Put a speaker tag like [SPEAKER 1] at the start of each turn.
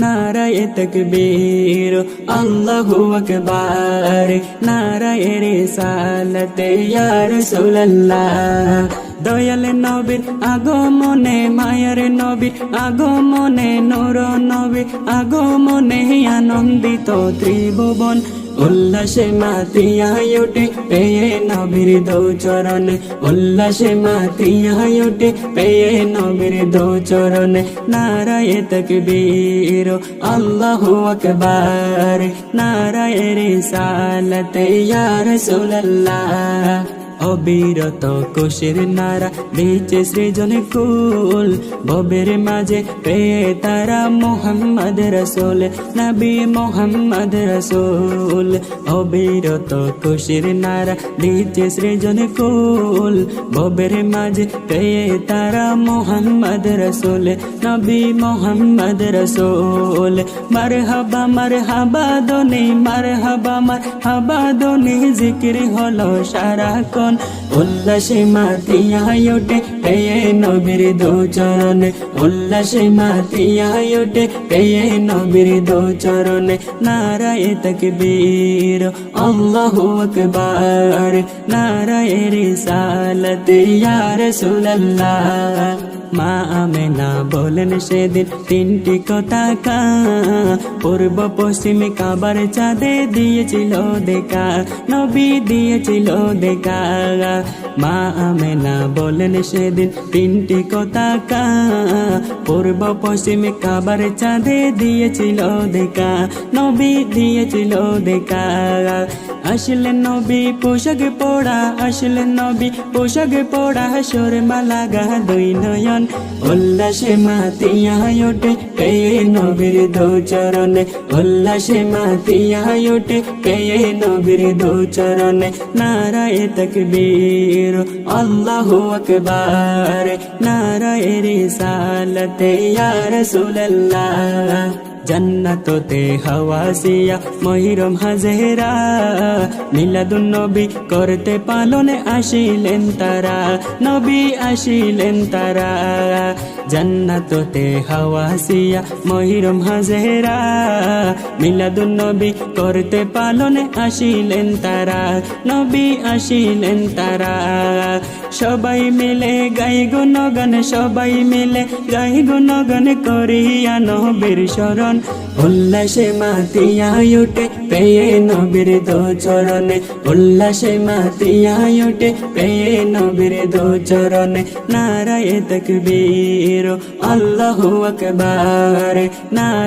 [SPEAKER 1] নারায়ে তাকবীর আল্লাহু আকবার, নারায়ে রিসালাত ইয়া রাসূলুল্লাহ। দয়াল নবীর আগমনে, মায়ার নবীর আগমনে, নূর নবীর আগমনে আনন্দিত ত্রিভুবন। উল্লাসে মাতিয়া ওঠে পেয়ে নবীর দো চরণে, উল্লাসে মাতিয়া ওঠে পেয়ে নবীর দো চরণে। নারায়ে তাকবীর আল্লাহু আকবার, নারায়ে রিসালাত ইয়া রাসূলুল্লাহ। অবিরত কোষের নারা দিচ্ছে সৃজন কুল, ভবের মাঝে পেয়ে তারা মোহাম্মদ রসুল, নবী মোহাম্মদ রসুল। অবিরত কোষের নারা দিচ্ছে সৃজন কুল, ভবের মাঝে পেয়ে তারা মোহাম্মদ রসুল, নবী মোহাম্মদ রসুল। মারহাবা দোনে, মারহাবা দোনে জিকির হলো সারাক্ষণ। উল্লাসে মাতিয়া ওঠে পেয়ে নবীর দো চরণে, উল্লাসে মাতিয়া ওঠে পেয়ে নবীর দো চরণে। নারায়ে তাকবীর আল্লাহু আকবার, নারায়ে রিসালাত ইয়া রাসূলুল্লাহ। মা আমেনা বলেন সেদিন তিনটি কথা কা, পূর্ব পশ্চিমে কাবার চাঁদে দিয়েছিল দেখা, নবী দিয়েছিল দেখা। মা আমেনা বলেন সেদিন তিনটি কথা কা, পূর্ব পশ্চিমে কাবার চাঁদে দিয়েছিল দেখা, নবী দিয়েছিল দেখা। আসলেন নবী পোশাক পড়া, আসলেন নবী পোশাক পড়া, সুরমা লাগা দুই নয়ন। উল্লাসে মাতিয়া ওঠে পেয়ে নবীর দো চরণে, উল্লাসে মাতিয়া ওঠে পেয়ে নবীর দো চরণে। নারায়ে তাকবীর আল্লাহু আকবার, নারায়ে রিসালাত ইয়া রাসূলুল্লাহ। জান্নাততে হাওয়াসিয়া মহিরম হাজেরা, মিলাদুন নবী করতে পালনে আসিলেন তারা, নবী আসিলেন তারা। জান্নাততে হাওয়াসিয়া মহিরম হাজেরা, মিলাদুন নবী করতে পালনে আসিলেন তারা, নবী আসিলেন তারা। সবাই মিলে গাই গুণগান, সবাই মিলে গাই গুণগান করিয়া নবীর শরণ। উল্লাসে মাতিয়া ওঠে পেয়ে নবীর দো চরণে, উল্লাসে মাতিয়া ওঠে পেয়ে নবীর দো চরণে। নারায়ে তাকবীর আল্লাহু আকবার, নারায়ে